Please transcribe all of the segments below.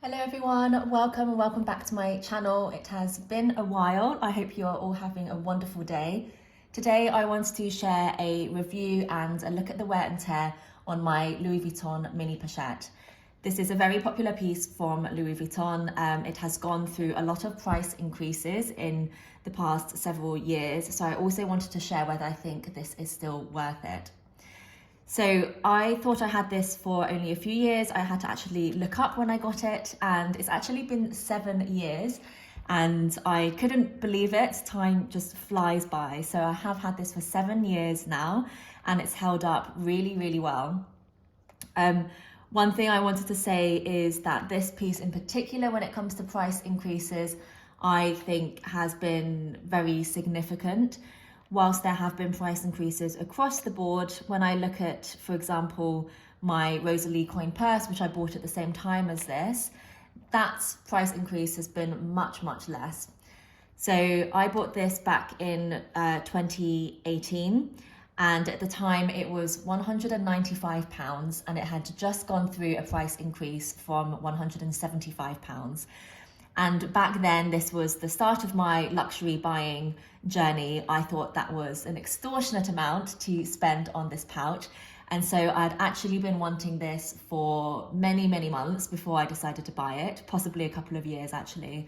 Hello everyone, welcome back to my channel. It has been a while. I hope you are all having a wonderful day. Today I wanted to share a review and a look at the wear and tear on my Louis Vuitton mini pochette. This is a very popular piece from Louis Vuitton. It has gone through a lot of price increases in the past several years, so I also wanted to share whether I think this is still worth it. So I thought I had this for only a few years. I had to actually look up when I got it, and it's actually been 7 years, and I couldn't believe it. Time just flies by. So I have had this for 7 years now, and it's held up really well. One thing I wanted to say is that this piece in particular, when it comes to price increases, I think has been very significant. Whilst there have been price increases across the board, when I look at, for example, my Rosalie coin purse, which I bought at the same time as this, that price increase has been much less. So I bought this back in 2018, and at the time it was £195, and it had just gone through a price increase from £175. And back then, this was the start of my luxury buying journey. I thought that was an extortionate amount to spend on this pouch. And so I'd actually been wanting this for many months before I decided to buy it, possibly a couple of years actually.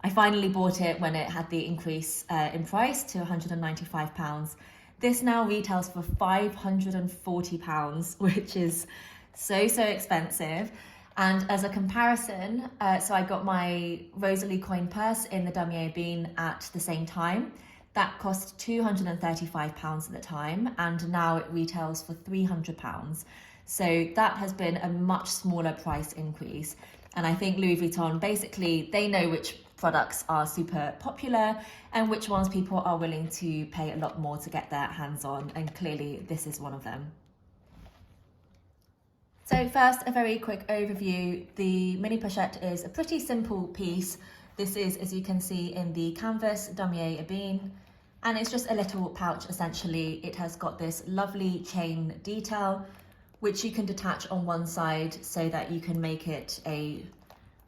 I finally bought it when it had the increase in price to £195. This now retails for £540, which is so expensive. And as a comparison, so I got my Rosalie coin purse in the damier bean at the same time. That cost £235 at the time, and now it retails for £300. So that has been a much smaller price increase. And I think Louis Vuitton, basically, they know which products are super popular and which ones people are willing to pay a lot more to get their hands on. And clearly this is one of them. So first, a very quick overview. The mini pochette is a pretty simple piece. This is, as you can see, in the canvas damier ébène, and it's just a little pouch essentially. It has got this lovely chain detail, which you can detach on one side so that you can make it a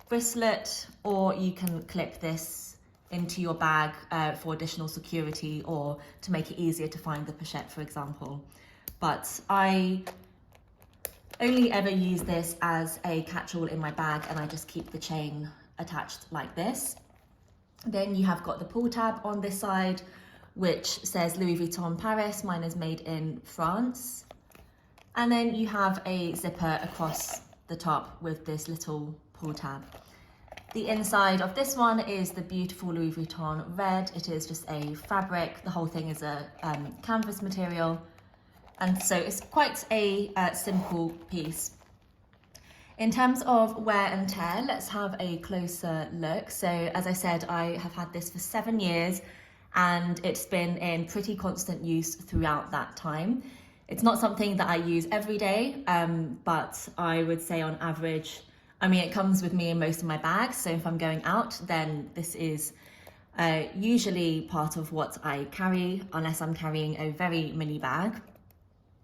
bracelet, or you can clip this into your bag for additional security, or to make it easier to find the pochette, for example. But I only ever use this as a catch-all in my bag, and I just keep the chain attached like this. Then you have got the pull tab on this side, which says Louis Vuitton Paris. Mine is made in France. And then you have a zipper across the top with this little pull tab. The inside of this one is the beautiful Louis Vuitton red. It is just a fabric. The whole thing is a canvas material. And so it's quite a simple piece. In terms of wear and tear, let's have a closer look. So as I said, I have had this for 7 years, and it's been in pretty constant use throughout that time. It's not something that I use every day, but I would say on average, I mean, it comes with me in most of my bags. So if I'm going out, then this is usually part of what I carry, unless I'm carrying a very mini bag.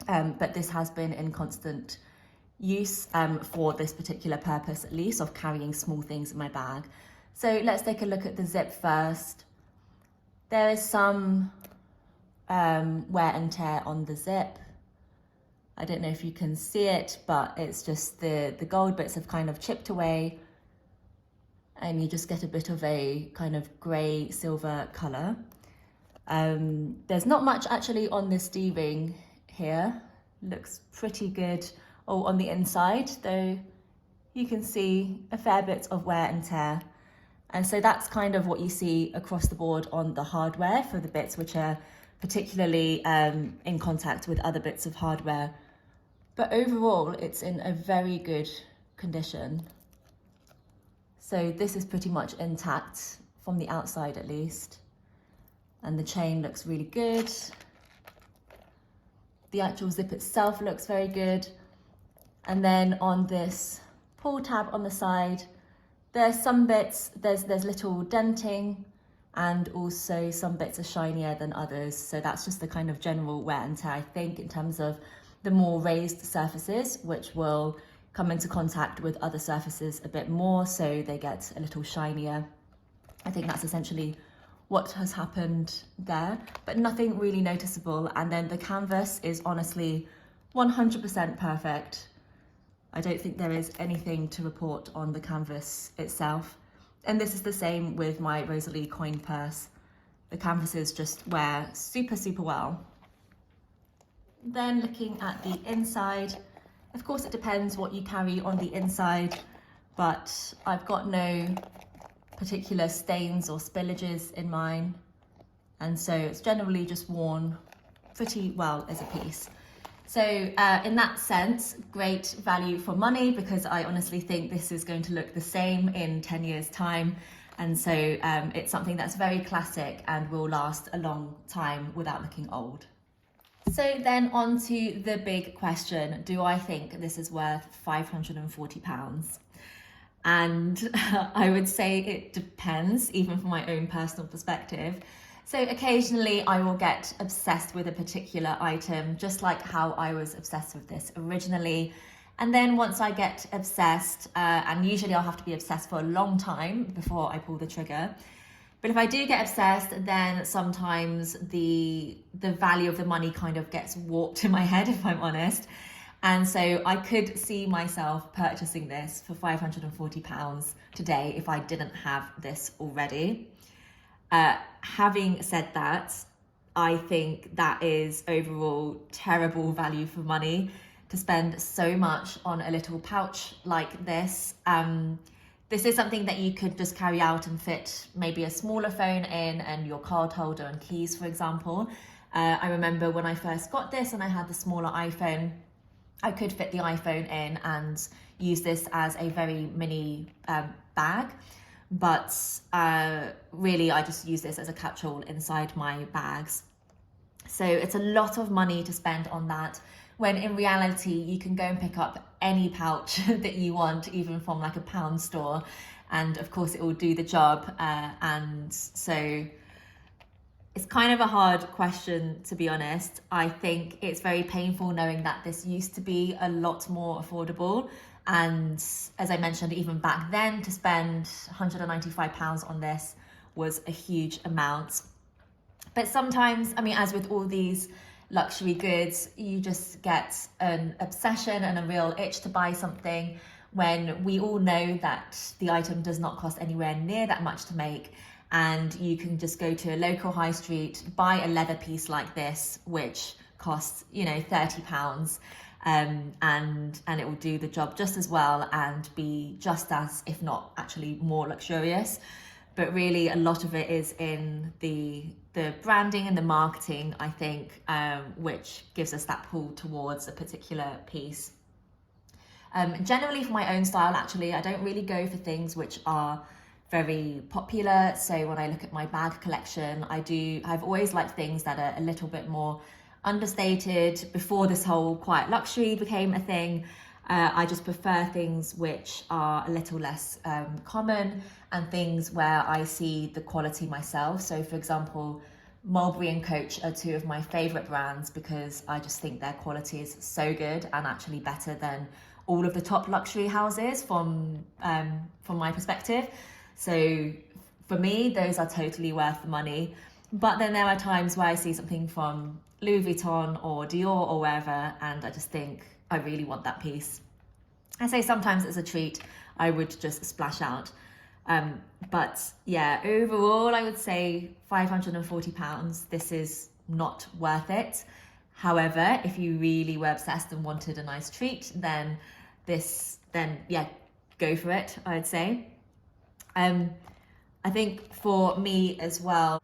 But this has been in constant use for this particular purpose, at least, of carrying small things in my bag. So let's take a look at the zip first. There is some wear and tear on the zip. I don't know if you can see it, but it's just the gold bits have kind of chipped away, and you just get a bit of a kind of grey silver colour. There's not much actually on this D-ring here. Looks pretty good. Oh, on the inside though, you can see a fair bit of wear and tear. And so that's kind of what you see across the board on the hardware for the bits which are particularly in contact with other bits of hardware. But overall, it's in a very good condition. So this is pretty much intact from the outside at least. And the chain looks really good. The actual zip itself looks very good. And then on this pull tab on the side, there's some bits, there's little denting, and also some bits are shinier than others. So that's just the kind of general wear and tear, I think, in terms of the more raised surfaces, which will come into contact with other surfaces a bit more, so they get a little shinier. I think that's essentially what has happened there, but nothing really noticeable. And then the canvas is honestly 100% perfect. I don't think there is anything to report on the canvas itself. And this is the same with my Rosalie coin purse. The canvases just wear super, super well. Then looking at the inside, of course it depends what you carry on the inside, but I've got no particular stains or spillages in mine. And so it's generally just worn pretty well as a piece. So in that sense, great value for money, because I honestly think this is going to look the same in 10 years time. And so it's something that's very classic and will last a long time without looking old. So then on to the big question, do I think this is worth £540? And I would say it depends, even from my own personal perspective. So occasionally I will get obsessed with a particular item, just like how I was obsessed with this originally. And then once I get obsessed, and usually I'll have to be obsessed for a long time before I pull the trigger. But if I do get obsessed, then sometimes the value of the money kind of gets warped in my head, if I'm honest. And so I could see myself purchasing this for £540 today if I didn't have this already. Having said that, I think that is overall terrible value for money to spend so much on a little pouch like this. This is something that you could just carry out and fit maybe a smaller phone in and your card holder and keys, for example. I remember when I first got this and I had the smaller iPhone, I could fit the iPhone in and use this as a very mini bag. But really I just use this as a catch-all inside my bags. So it's a lot of money to spend on that, when in reality you can go and pick up any pouch that you want, even from like a pound store, and of course it will do the job. And so it's kind of a hard question, to be honest. I think it's very painful knowing that this used to be a lot more affordable. And as I mentioned, even back then, to spend £195 on this was a huge amount. But sometimes, I mean, as with all these luxury goods, you just get an obsession and a real itch to buy something when we all know that the item does not cost anywhere near that much to make. And you can just go to a local high street, buy a leather piece like this, which costs, you know, £30. And it will do the job just as well and be just as, if not actually more luxurious. But really a lot of it is in the branding and the marketing, I think, which gives us that pull towards a particular piece. Generally for my own style, actually, I don't really go for things which are very popular. So when I look at my bag collection, I've always liked things that are a little bit more understated. Before this whole quiet luxury became a thing, I just prefer things which are a little less common and things where I see the quality myself. So for example, Mulberry and Coach are two of my favorite brands because I just think their quality is so good and actually better than all of the top luxury houses from my perspective. So for me, those are totally worth the money. But then there are times where I see something from Louis Vuitton or Dior or wherever, and I just think I really want that piece. I say sometimes as a treat, I would just splash out. But yeah, overall, I would say £540. This is not worth it. However, if you really were obsessed and wanted a nice treat, then yeah, go for it, I'd say. I think for me as well,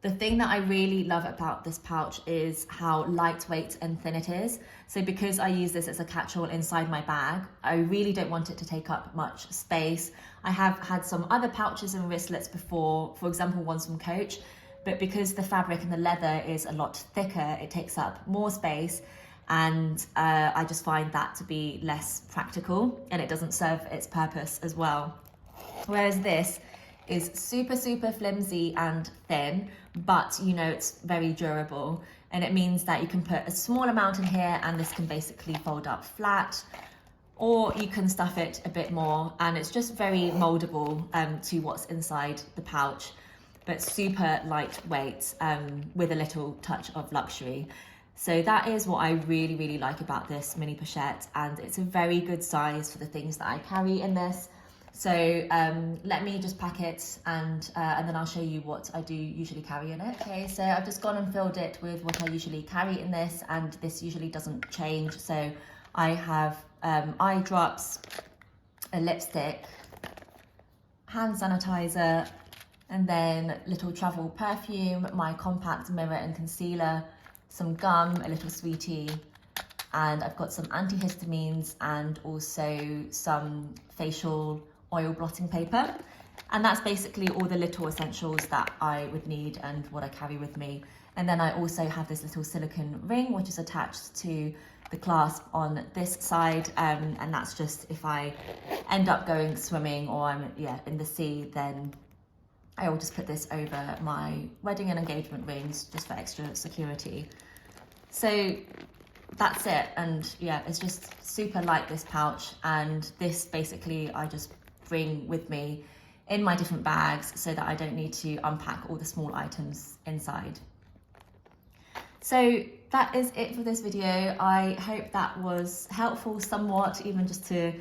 the thing that I really love about this pouch is how lightweight and thin it is. So because I use this as a catch-all inside my bag, I really don't want it to take up much space. I have had some other pouches and wristlets before, for example, ones from Coach, but because the fabric and the leather is a lot thicker, it takes up more space, and I just find that to be less practical, and it doesn't serve its purpose as well. Whereas this is super, super flimsy and thin, but you know it's very durable, and it means that you can put a small amount in here and this can basically fold up flat. or you can stuff it a bit more, and it's just very moldable to what's inside the pouch, but super lightweight with a little touch of luxury. So that is what I really, really like about this mini pochette, and it's a very good size for the things that I carry in this. So let me just pack it, and then I'll show you what I do usually carry in it. Okay, so I've just gone and filled it with what I usually carry in this, and this usually doesn't change. So I have eye drops, a lipstick, hand sanitizer, and then little travel perfume, my compact mirror and concealer, some gum, a little sweetie, and I've got some antihistamines and also some facial oil blotting paper. And that's basically all the little essentials that I would need and what I carry with me. And then I also have this little silicone ring which is attached to the clasp on this side, and that's just if I end up going swimming or I'm in the sea, then I will just put this over my wedding and engagement rings just for extra security. So that's it, and yeah, it's just super light, this pouch, and this basically I just bring with me in my different bags so that I don't need to unpack all the small items inside. So that is it for this video. I hope that was helpful somewhat, even just to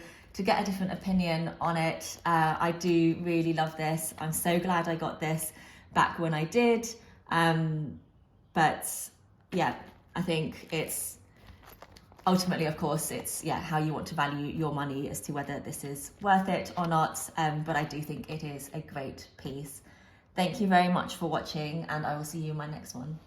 get a different opinion on it. I do really love this. I'm so glad I got this back when I did. But yeah, I think it's ultimately, of course, it's how you want to value your money as to whether this is worth it or not. But I do think it is a great piece. Thank you very much for watching, and I will see you in my next one.